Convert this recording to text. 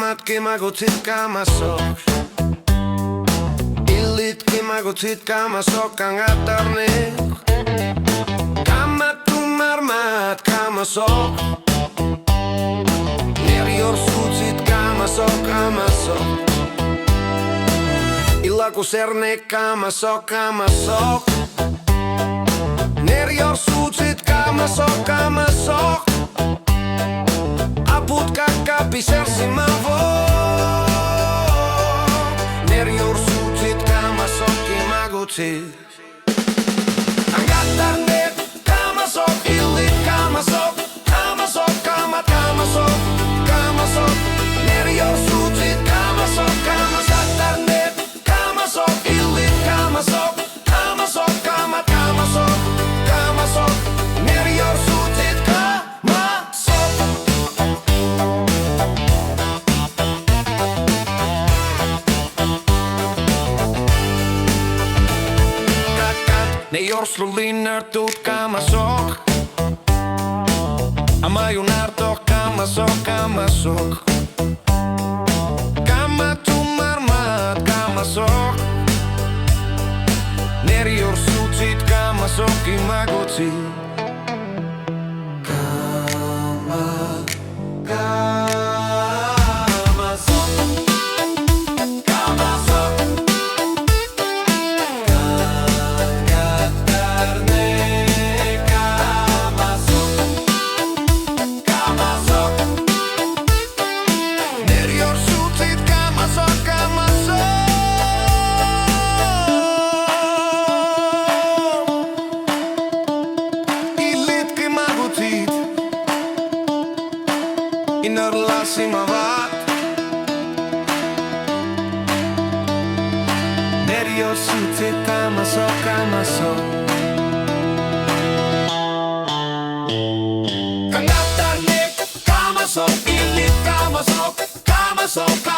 marmatkin magutsit Qanoq. Illitkin magutsit Qanoq, Qangattarneq. Qammattu marmat Qanoq. Nerjorsutsit Qanoq. Iliuuserluni Qanoq. Nerjorsutsit Qanoq. Aput kakkapi sersimavo. Nerjorsutsit Qanoq magutsit. Qangattarneq Qanoq, illit Qanoq. Qanoq. Nerjorsutsit Qanoq. Qangattarneq Qanoq, illit Qanoq. Qanoq. Nerjorsutsit Qanoq. Iliuuserluni närtut Qanoq. Amaju närtok Qanoq. Qammattu marmat Qanoq. Nerjorsutsit Qanoq magutsit. Inarlasimavat. Nerjorsutsit Qanoq. Qangattarneq Qanoq, illit Qanoq.